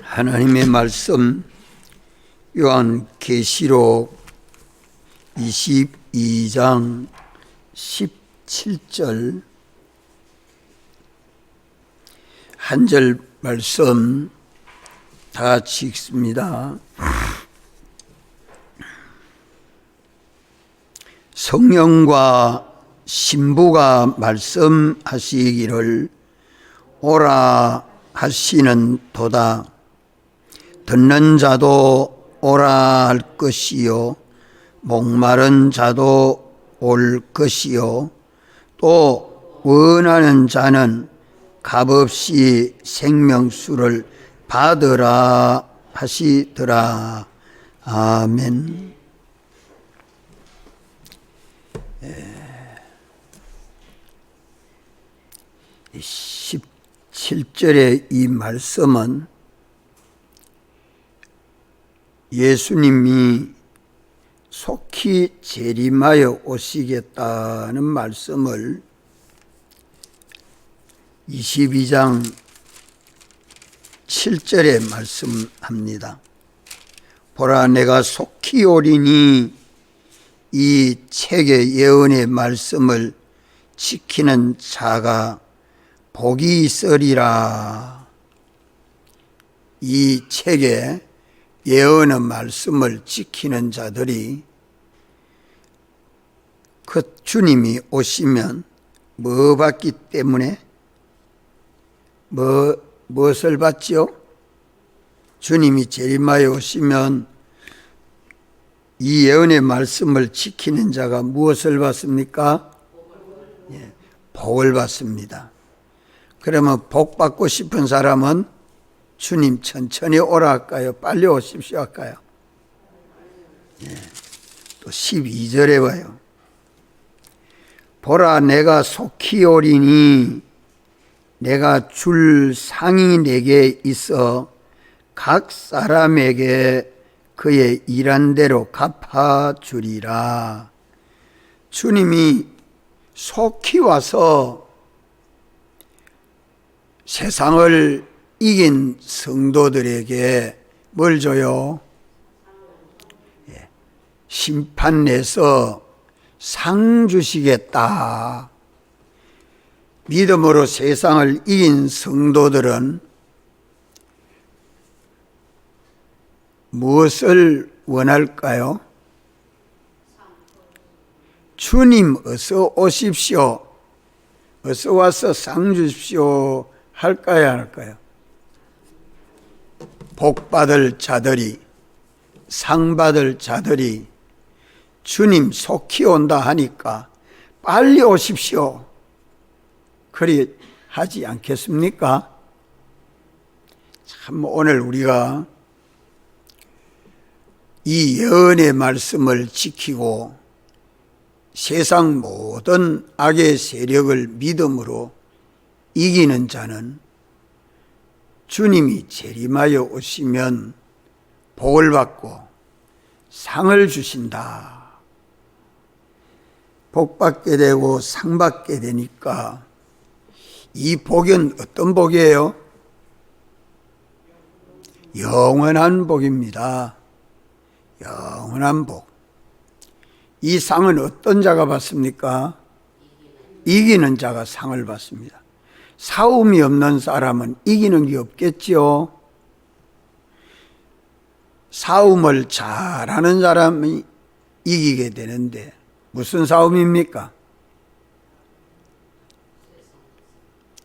하나님의 말씀 요한계시록 22장 17절 한 절 말씀 다 같이 읽습니다. 성령과 신부가 말씀하시기를 오라 하시는 도다. 듣는 자도 오라 할 것이요 목마른 자도 올 것이요 또 원하는 자는 값없이 생명수를 받으라 하시더라. 아멘. 17절의 이 말씀은 예수님이 속히 재림하여 오시겠다는 말씀을 22장 7절에 말씀합니다. 보라, 내가 속히 오리니 이 책의 예언의 말씀을 지키는 자가 복이 있으리라. 이 책의 예언의 말씀을 지키는 자들이 그 주님이 오시면 뭐 받기 때문에 무엇을 받지요? 주님이 재림하여 오시면 이 예언의 말씀을 지키는 자가 무엇을 받습니까? 복을 받습니다. 그러면 복 받고 싶은 사람은 주님 천천히 오라 할까요? 빨리 오십시오 할까요? 또 12절에 봐요. 보라, 내가 속히 오리니 내가 줄 상이 내게 있어 각 사람에게 그의 일한 대로 갚아주리라. 주님이 속히 와서 세상을 이긴 성도들에게 뭘 줘요? 심판 내서 상 주시겠다. 믿음으로 세상을 이긴 성도들은 무엇을 원할까요? 주님 어서 오십시오. 어서 와서 상 주십시오. 할까요? 안 할까요? 복 받을 자들이, 상 받을 자들이 주님 속히 온다 하니까 빨리 오십시오. 그리 하지 않겠습니까? 참 오늘 우리가 이 예언의 말씀을 지키고 세상 모든 악의 세력을 믿음으로 이기는 자는 주님이 재림하여 오시면 복을 받고 상을 주신다. 복 받게 되고 상 받게 되니까 이 복은 어떤 복이에요? 영원한 복입니다. 영원한 복. 이 상은 어떤 자가 받습니까? 이기는 자가 상을 받습니다. 싸움이 없는 사람은 이기는 게 없겠죠. 싸움을 잘하는 사람이 이기게 되는데 무슨 싸움입니까?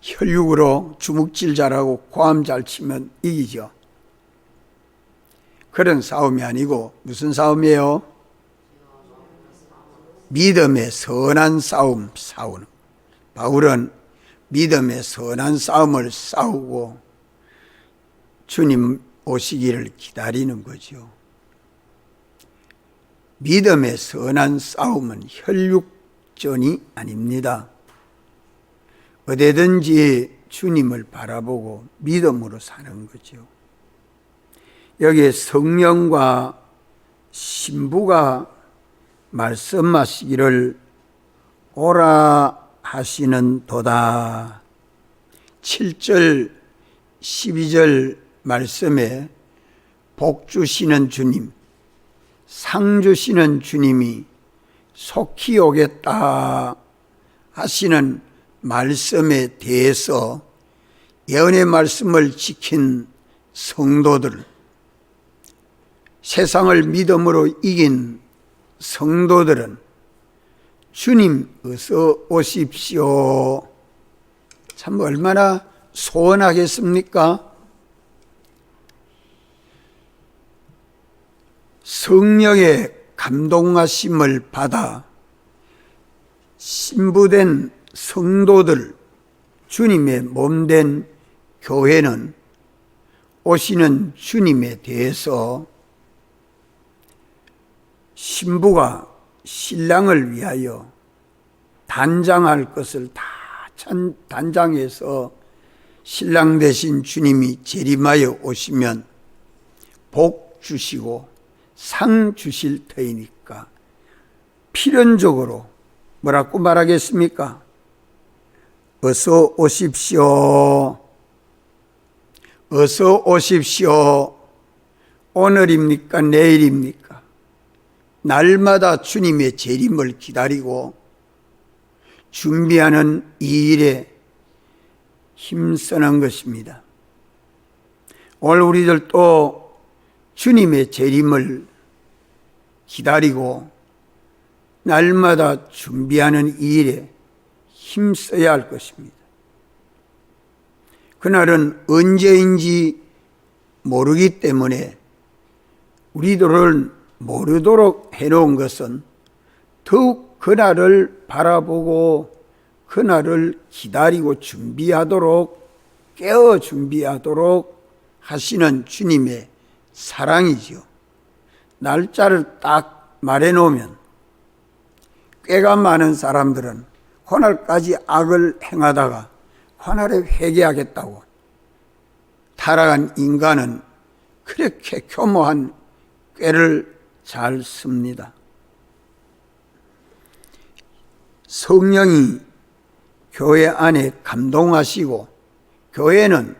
혈육으로 주먹질 잘하고 고함 잘 치면 이기죠. 그런 싸움이 아니고 무슨 싸움이에요? 믿음의 선한 싸움 싸우는. 바울은 믿음의 선한 싸움을 싸우고 주님 오시기를 기다리는 거죠. 믿음의 선한 싸움은 혈육전이 아닙니다. 어디든지 주님을 바라보고 믿음으로 사는 거죠. 여기에 성령과 신부가 말씀하시기를 오라 하시는 도다. 7절 12절 말씀에 복 주시는 주님, 상 주시는 주님이 속히 오겠다 하시는 말씀에 대해서 예언의 말씀을 지킨 성도들, 세상을 믿음으로 이긴 성도들은 주님 어서 오십시오. 참 얼마나 소원하겠습니까? 성령의 감동하심을 받아 신부된 성도들, 주님의 몸된 교회는 오시는 주님에 대해서 신부가 신랑을 위하여 단장할 것을 다 단장해서 신랑 되신 주님이 재림하여 오시면 복 주시고 상 주실 터이니까 필연적으로 뭐라고 말하겠습니까? 어서 오십시오. 어서 오십시오. 오늘입니까? 내일입니까? 날마다 주님의 재림을 기다리고 준비하는 이 일에 힘쓰는 것입니다. 오늘 우리들도 주님의 재림을 기다리고 날마다 준비하는 이 일에 힘써야 할 것입니다. 그날은 언제인지 모르기 때문에 우리들을 모르도록 해놓은 것은 더욱 그날을 바라보고 그날을 기다리고 준비하도록 깨어 준비하도록 하시는 주님의 사랑이지요. 날짜를 딱 말해놓으면 꾀가 많은 사람들은 그날까지 악을 행하다가 그날에 회개하겠다고 타락한 인간은 그렇게 교모한 꾀를 잘 씁니다. 성령이 교회 안에 감동하시고 교회는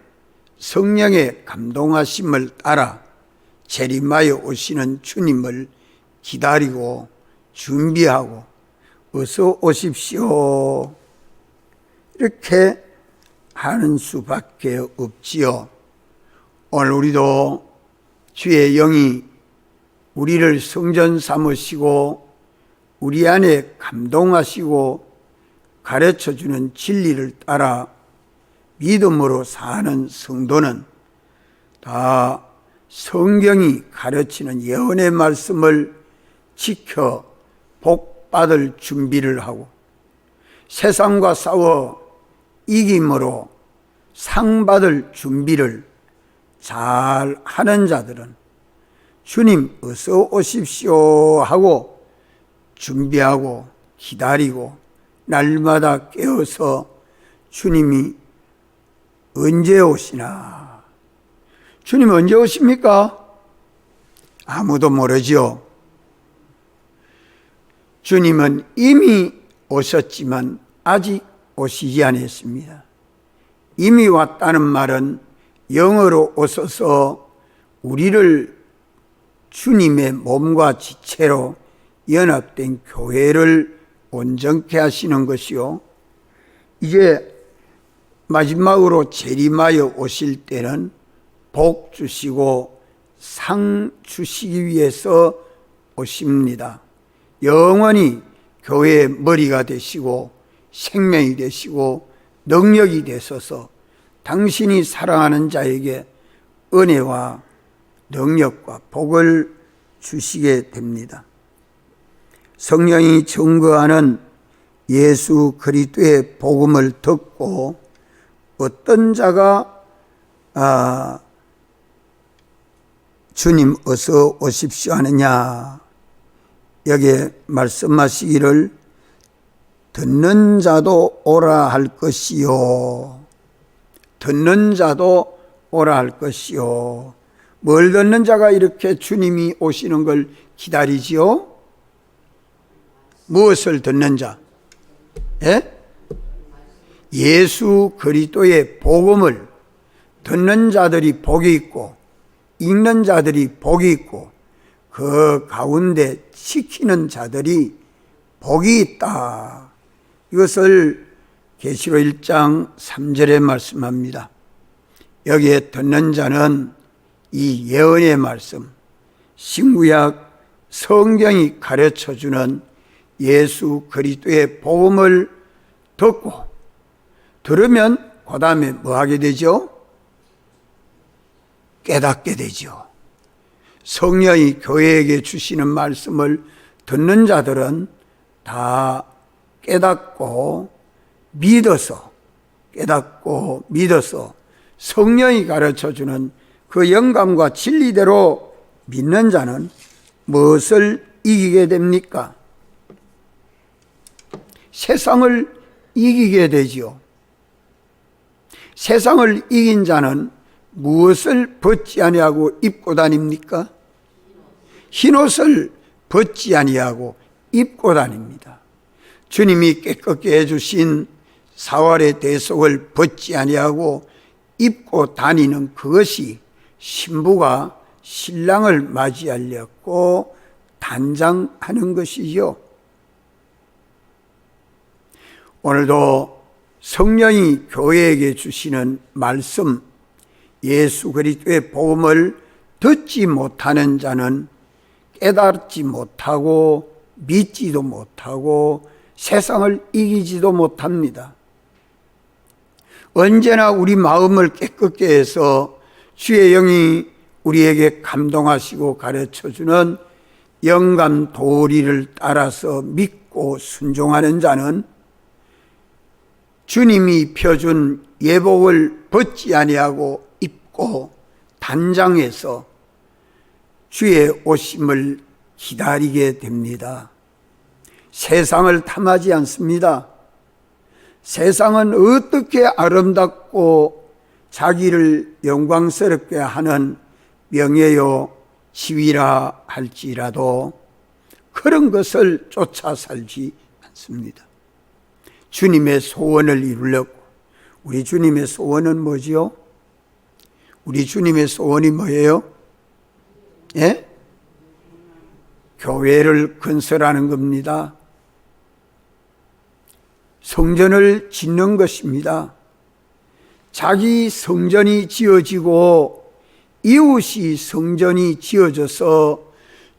성령의 감동하심을 따라 재림하여 오시는 주님을 기다리고 준비하고 어서 오십시오 이렇게 하는 수밖에 없지요. 오늘 우리도 주의 영이 우리를 성전 삼으시고 우리 안에 감동하시고 가르쳐주는 진리를 따라 믿음으로 사는 성도는 다 성경이 가르치는 예언의 말씀을 지켜 복받을 준비를 하고 세상과 싸워 이김으로 상받을 준비를 잘 하는 자들은 주님 어서 오십시오 하고 준비하고 기다리고 날마다 깨어서 주님이 언제 오시나? 주님 언제 오십니까? 아무도 모르지요. 주님은 이미 오셨지만 아직 오시지 않았습니다. 이미 왔다는 말은 영으로 오셔서 우리를 주님의 몸과 지체로 연합된 교회를 온전케 하시는 것이요. 이제 마지막으로 재림하여 오실 때는 복 주시고 상 주시기 위해서 오십니다. 영원히 교회의 머리가 되시고 생명이 되시고 능력이 되셔서 당신이 사랑하는 자에게 은혜와 능력과 복을 주시게 됩니다. 성령이 증거하는 예수 그리스도의 복음을 듣고 어떤 자가 주님 어서 오십시오 하느냐, 여기에 말씀하시기를 듣는 자도 오라 할 것이요. 듣는 자도 오라 할 것이요. 뭘 듣는 자가 이렇게 주님이 오시는 걸 기다리지요? 무엇을 듣는 자? 예? 예수 그리스도의 복음을 듣는 자들이 복이 있고 읽는 자들이 복이 있고 그 가운데 지키는 자들이 복이 있다. 이것을 계시록 1장 3절에 말씀합니다. 여기에 듣는 자는 이 예언의 말씀, 신구약 성경이 가르쳐주는 예수 그리스도의 복음을 듣고 들으면 그 다음에 뭐 하게 되죠? 깨닫게 되죠. 성령이 교회에게 주시는 말씀을 듣는 자들은 다 깨닫고 믿어서 성령이 가르쳐주는 그 영감과 진리대로 믿는 자는 무엇을 이기게 됩니까? 세상을 이기게 되지요. 세상을 이긴 자는 무엇을 벗지 아니하고 입고 다닙니까? 흰옷을 벗지 아니하고 입고 다닙니다. 주님이 깨끗게 해주신 사활의 대속을 벗지 아니하고 입고 다니는 그것이 신부가 신랑을 맞이하려고 단장하는 것이죠. 오늘도 성령이 교회에게 주시는 말씀, 예수 그리스도의 복음을 듣지 못하는 자는 깨닫지 못하고 믿지도 못하고 세상을 이기지도 못합니다. 언제나 우리 마음을 깨끗게 해서 주의 영이 우리에게 감동하시고 가르쳐주는 영감 도리를 따라서 믿고 순종하는 자는 주님이 펴준 예복을 벗지 아니하고 입고 단장해서 주의 오심을 기다리게 됩니다. 세상을 탐하지 않습니다. 세상은 어떻게 아름답고 자기를 영광스럽게 하는 명예요 지위라 할지라도 그런 것을 쫓아 살지 않습니다. 주님의 소원을 이루려고. 우리 주님의 소원은 뭐지요? 우리 주님의 소원이 뭐예요? 예? 교회를 건설하는 겁니다. 성전을 짓는 것입니다. 자기 성전이 지어지고 이웃이 성전이 지어져서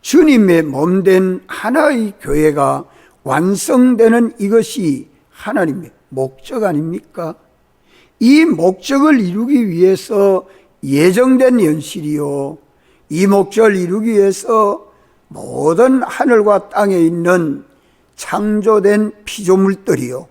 주님의 몸된 하나의 교회가 완성되는 이것이 하나님의 목적 아닙니까? 이 목적을 이루기 위해서 예정된 연실이요, 이 목적을 이루기 위해서 모든 하늘과 땅에 있는 창조된 피조물들이요,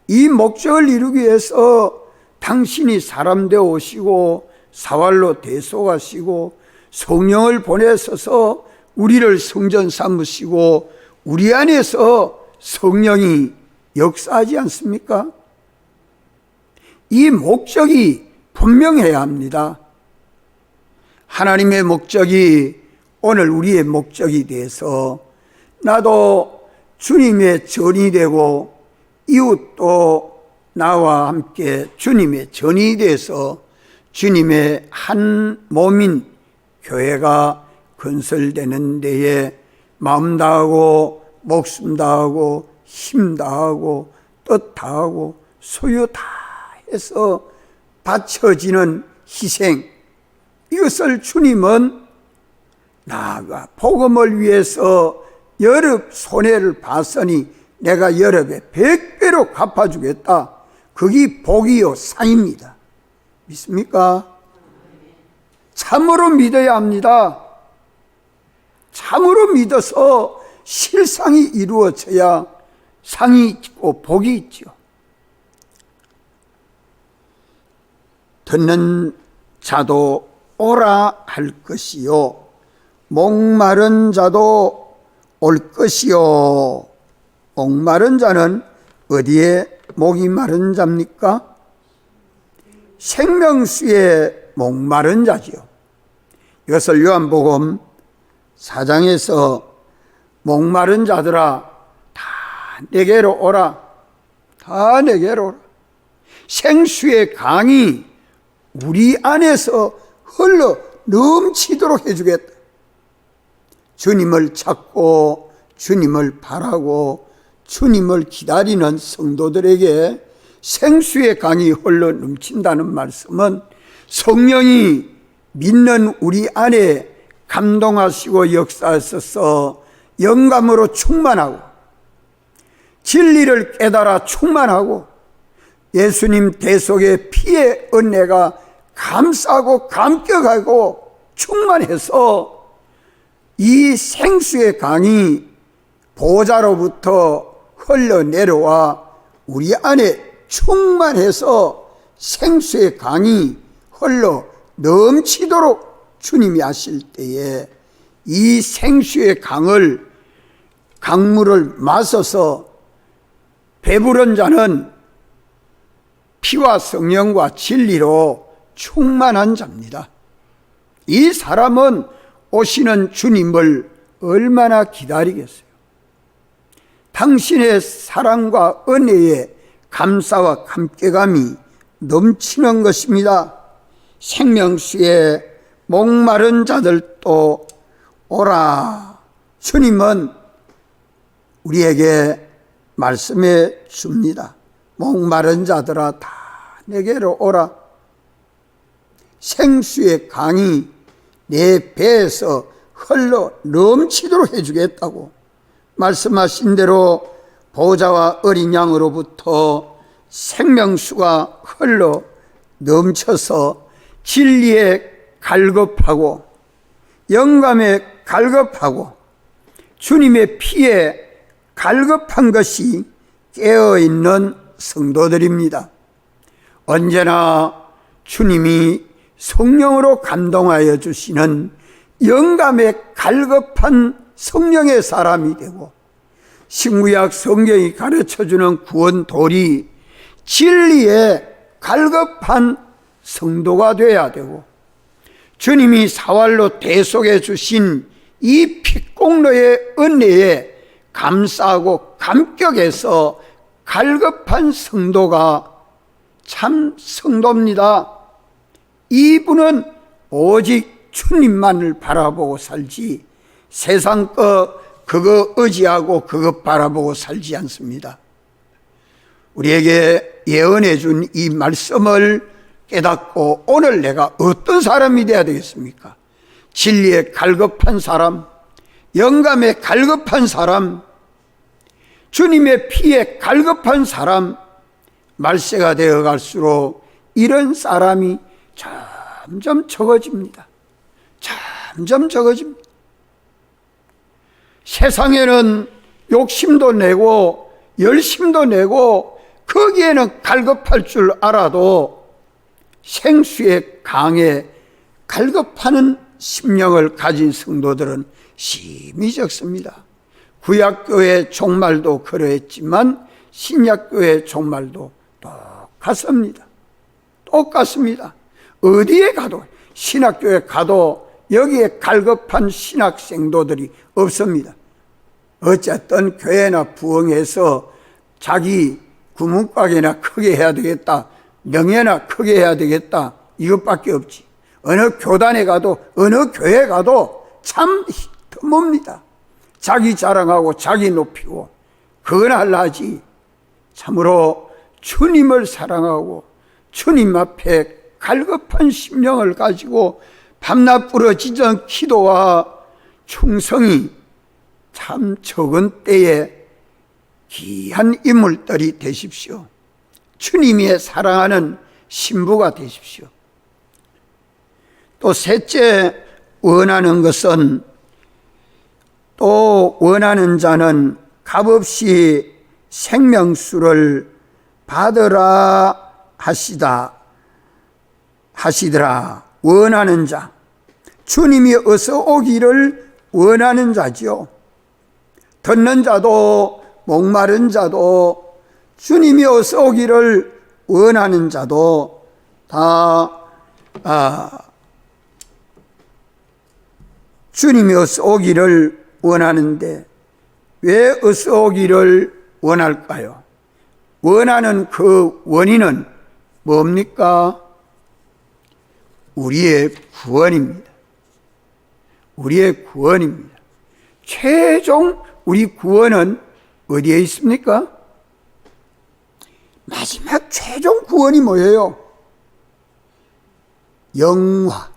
이 목적을 이루기 위해서 당신이 사람 되어 오시고 사활로 대속하시고 성령을 보내셔서 우리를 성전 삼으시고 우리 안에서 성령이 역사하지 않습니까? 이 목적이 분명해야 합니다. 하나님의 목적이 오늘 우리의 목적이 돼서 나도 주님의 전이 되고 이웃도 나와 함께 주님의 전이 돼서 주님의 한 몸인 교회가 건설되는 데에 마음 다하고 목숨 다하고 힘 다하고 뜻 다하고 소유 다 해서 바쳐지는 희생, 이것을 주님은 나아가 복음을 위해서 여러 손해를 봤으니 내가 여러 배 100배로 갚아주겠다. 그게 복이요 상입니다. 믿습니까? 참으로 믿어야 합니다. 참으로 믿어서 실상이 이루어져야 상이 있고 복이 있죠. 듣는 자도 오라 할 것이요, 목마른 자도 올 것이요. 목마른 자는 어디에 목이 마른 자입니까? 생명수에 목마른 자지요. 이것을 요한복음 4장에서 목마른 자들아 다 내게로 오라, 다 내게로 오라. 생수의 강이 우리 안에서 흘러 넘치도록 해주겠다. 주님을 찾고 주님을 바라고 주님을 기다리는 성도들에게 생수의 강이 흘러 넘친다는 말씀은 성령이 믿는 우리 안에 감동하시고 역사하셔서 영감으로 충만하고 진리를 깨달아 충만하고 예수님 대속의 피의 은혜가 감싸고 감격하고 충만해서 이 생수의 강이 보좌로부터 흘러내려와 우리 안에 충만해서 생수의 강이 흘러 넘치도록 주님이 하실 때에 이 생수의 강물을 마셔서 배부른 자는 피와 성령과 진리로 충만한 자입니다. 이 사람은 오시는 주님을 얼마나 기다리겠어요? 당신의 사랑과 은혜에 감사와 감격감이 넘치는 것입니다. 생명수에 목마른 자들도 오라. 주님은 우리에게 말씀해 줍니다. 목마른 자들아 다 내게로 오라. 생수의 강이 내 배에서 흘러 넘치도록 해주겠다고 말씀하신 대로 보좌와 어린 양으로부터 생명수가 흘러 넘쳐서 진리에 갈급하고 영감에 갈급하고 주님의 피에 갈급한 것이 깨어있는 성도들입니다. 언제나 주님이 성령으로 감동하여 주시는 영감에 갈급한 성령의 사람이 되고 신구약 성경이 가르쳐주는 구원도리 진리에 갈급한 성도가 되어야 되고 주님이 사활로 대속해 주신 이 피공로의 은혜에 감사하고 감격해서 갈급한 성도가 참 성도입니다. 이분은 오직 주님만을 바라보고 살지 세상 그거 의지하고 그것 바라보고 살지 않습니다. 우리에게 예언해 준 이 말씀을 깨닫고 오늘 내가 어떤 사람이 되어야 되겠습니까? 진리에 갈급한 사람, 영감에 갈급한 사람, 주님의 피에 갈급한 사람, 말세가 되어 갈수록 이런 사람이 점점 적어집니다. 점점 적어집니다. 세상에는 욕심도 내고 열심도 내고 거기에는 갈급할 줄 알아도 생수의 강에 갈급하는 심령을 가진 성도들은 심히 적습니다. 구약교회 종말도 그러했지만 신약교회 종말도 똑같습니다. 똑같습니다. 어디에 가도 신학교에 가도 여기에 갈급한 신학생도들이 없습니다. 어쨌든 교회나 부흥해서 자기 구문가게나 크게 해야 되겠다, 명예나 크게 해야 되겠다, 이것밖에 없지. 어느 교단에 가도 어느 교회 가도 참 뭡니다. 자기 자랑하고 자기 높이고 그건 할라지. 참으로 주님을 사랑하고 주님 앞에 갈급한 심령을 가지고 밤낮 부러지던 기도와 충성이 참 적은 때에 귀한 인물들이 되십시오. 주님이 사랑하는 신부가 되십시오. 또 셋째 원하는 것은 또 원하는 자는 값없이 생명수를 받으라 하시더라. 원하는 자, 주님이 어서 오기를 원하는 자지요. 듣는 자도 목마른 자도 주님이 어서 오기를 원하는 자도 다 주님이 어서 오기를 원하는데 왜 어서 오기를 원할까요? 원하는 그 원인은 뭡니까? 우리의 구원입니다. 우리의 구원입니다. 최종 우리 구원은 어디에 있습니까? 마지막 최종 구원이 뭐예요? 영화.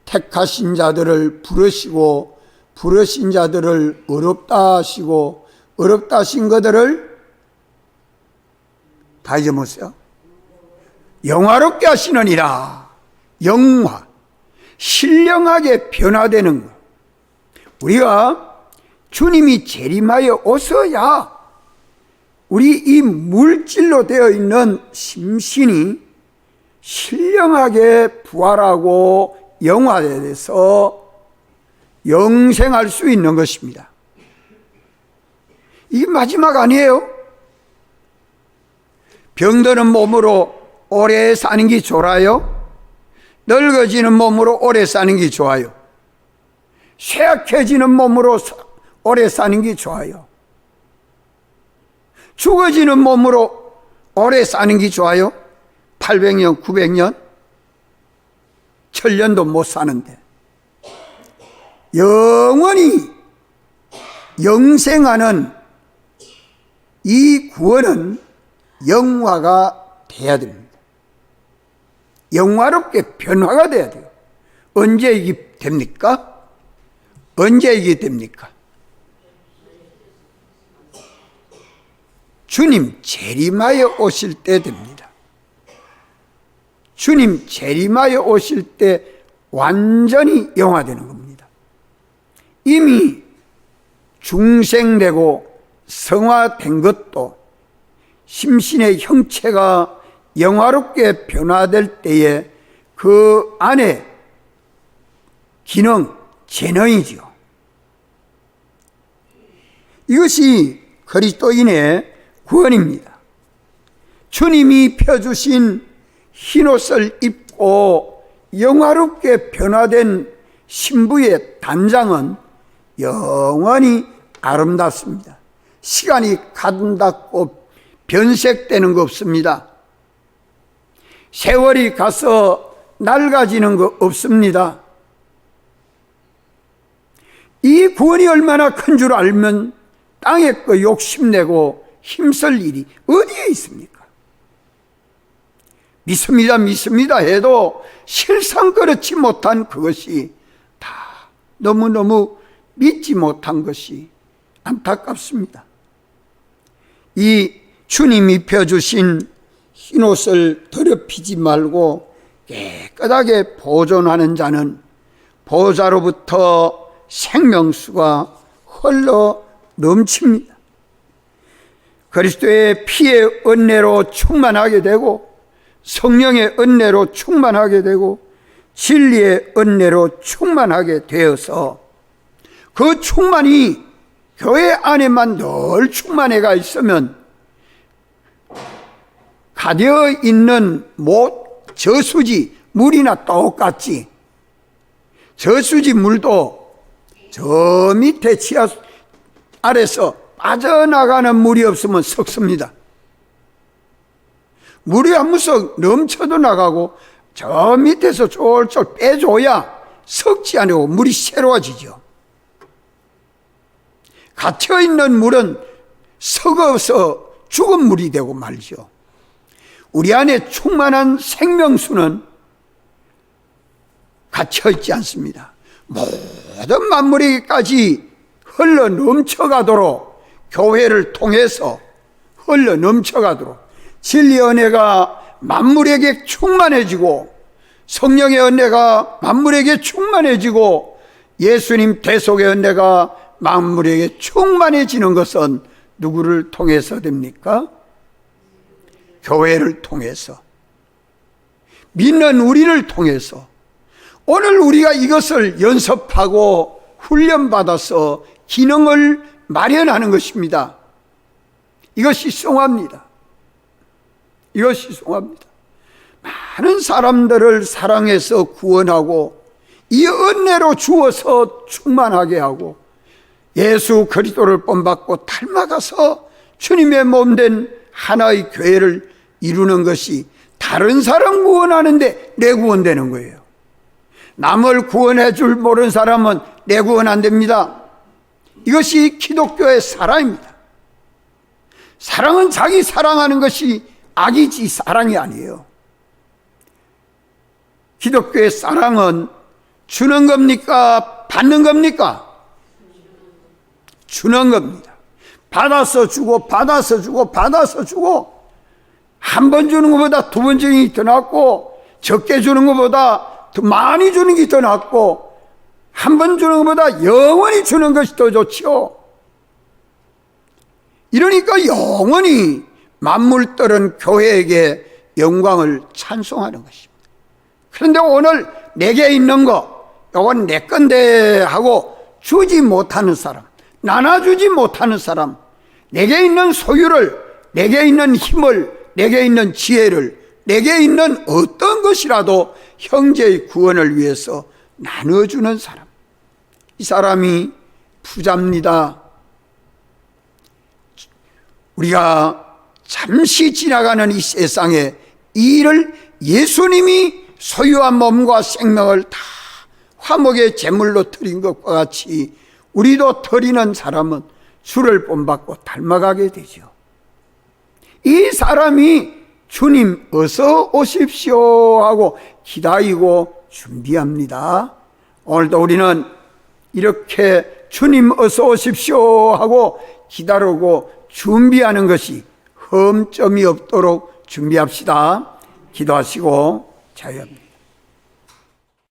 택하신 자들을 부르시고 부르신 자들을 어렵다 하시고 어렵다 하신 것들을 다 잊어먹었어요. 영화롭게 하시느니라. 영화. 신령하게 변화되는 것. 우리가 주님이 재림하여 오셔야 우리 이 물질로 되어 있는 심신이 신령하게 부활하고 영화돼서 영생할 수 있는 것입니다. 이게 마지막 아니에요? 병드는 몸으로 오래 사는 게 좋아요? 늙어지는 몸으로 오래 사는 게 좋아요? 쇠약해지는 몸으로 오래 사는 게 좋아요? 죽어지는 몸으로 오래 사는 게 좋아요? 800년, 900년? 1000년도 못 사는데 영원히 영생하는 이 구원은 영화가 돼야 됩니다. 영화롭게 변화가 돼야 돼요. 언제 이게 됩니까? 언제 이게 됩니까? 주님 재림하여 오실 때 됩니다. 주님 재림하여 오실 때 완전히 영화되는 겁니다. 이미 중생되고 성화된 것도 심신의 형체가 영화롭게 변화될 때에 그 안에 기능, 재능이죠. 이것이 그리스도인의 구원입니다. 주님이 펴주신 흰옷을 입고 영화롭게 변화된 신부의 단장은 영원히 아름답습니다. 시간이 간다고 변색되는 거 없습니다. 세월이 가서 낡아지는 거 없습니다. 이 구원이 얼마나 큰 줄 알면 땅에 거 욕심내고 힘쓸 일이 어디에 있습니까? 믿습니다 해도 실상 그렇지 못한 그것이 다 너무너무 믿지 못한 것이 안타깝습니다. 이 주님이 입혀주신 흰옷을 더럽히지 말고 깨끗하게 보존하는 자는 보좌로부터 생명수가 흘러 넘칩니다. 그리스도의 피의 은혜로 충만하게 되고 성령의 은혜로 충만하게 되고 진리의 은혜로 충만하게 되어서 그 충만이 교회 안에만 늘 충만해가 있으면 가되어 있는 저수지 물이나 똑같지. 저수지 물도 저 밑에 지하 아래서 빠져나가는 물이 없으면 썩습니다. 물이 한 무석 넘쳐도 나가고 저 밑에서 쫄쫄 빼줘야 썩지 않고 물이 새로워지죠. 갇혀있는 물은 썩어서 죽은 물이 되고 말죠. 우리 안에 충만한 생명수는 갇혀있지 않습니다. 모든 만물에게까지 흘러 넘쳐가도록 교회를 통해서 흘러 넘쳐가도록 진리의 은혜가 만물에게 충만해지고 성령의 은혜가 만물에게 충만해지고 예수님 대속의 은혜가 만물에게 충만해지는 것은 누구를 통해서 됩니까? 교회를 통해서, 믿는 우리를 통해서. 오늘 우리가 이것을 연습하고 훈련받아서 기능을 마련하는 것입니다. 이것이 송합니다. 이것이 송합니다. 많은 사람들을 사랑해서 구원하고 이 은혜로 주어서 충만하게 하고 예수 그리스도를 본받고 닮아가서 주님의 몸된 하나의 교회를 이루는 것이 다른 사람 구원하는데 내 구원되는 거예요. 남을 구원해 줄 모르는 사람은 내 구원 안 됩니다. 이것이 기독교의 사랑입니다. 사랑은 자기 사랑하는 것이 악이지 사랑이 아니에요. 기독교의 사랑은 주는 겁니까? 받는 겁니까? 주는 겁니다. 받아서 주고 받아서 주고 받아서 주고, 한 번 주는 것보다 두 번 주는 게 더 낫고, 적게 주는 것보다 더 많이 주는 게 더 낫고, 한 번 주는 것보다 영원히 주는 것이 더 좋지요. 이러니까 영원히 만물들은 교회에게 영광을 찬송하는 것입니다. 그런데 오늘 내게 있는 거, 이건 내 건데 하고 주지 못하는 사람, 나눠주지 못하는 사람, 내게 있는 소유를, 내게 있는 힘을, 내게 있는 지혜를, 내게 있는 어떤 것이라도 형제의 구원을 위해서 나눠주는 사람, 이 사람이 부자입니다. 우리가 잠시 지나가는 이 세상에 이 일을 예수님이 소유한 몸과 생명을 다 화목의 제물로 드린 것과 같이 우리도 드리는 사람은 주를 본받고 닮아가게 되죠. 이 사람이 주님 어서 오십시오 하고 기다리고 준비합니다. 오늘도 우리는 이렇게 주님 어서 오십시오 하고 기다리고 준비하는 것이 흠점이 없도록 준비합시다. 기도하시고 자유합니다.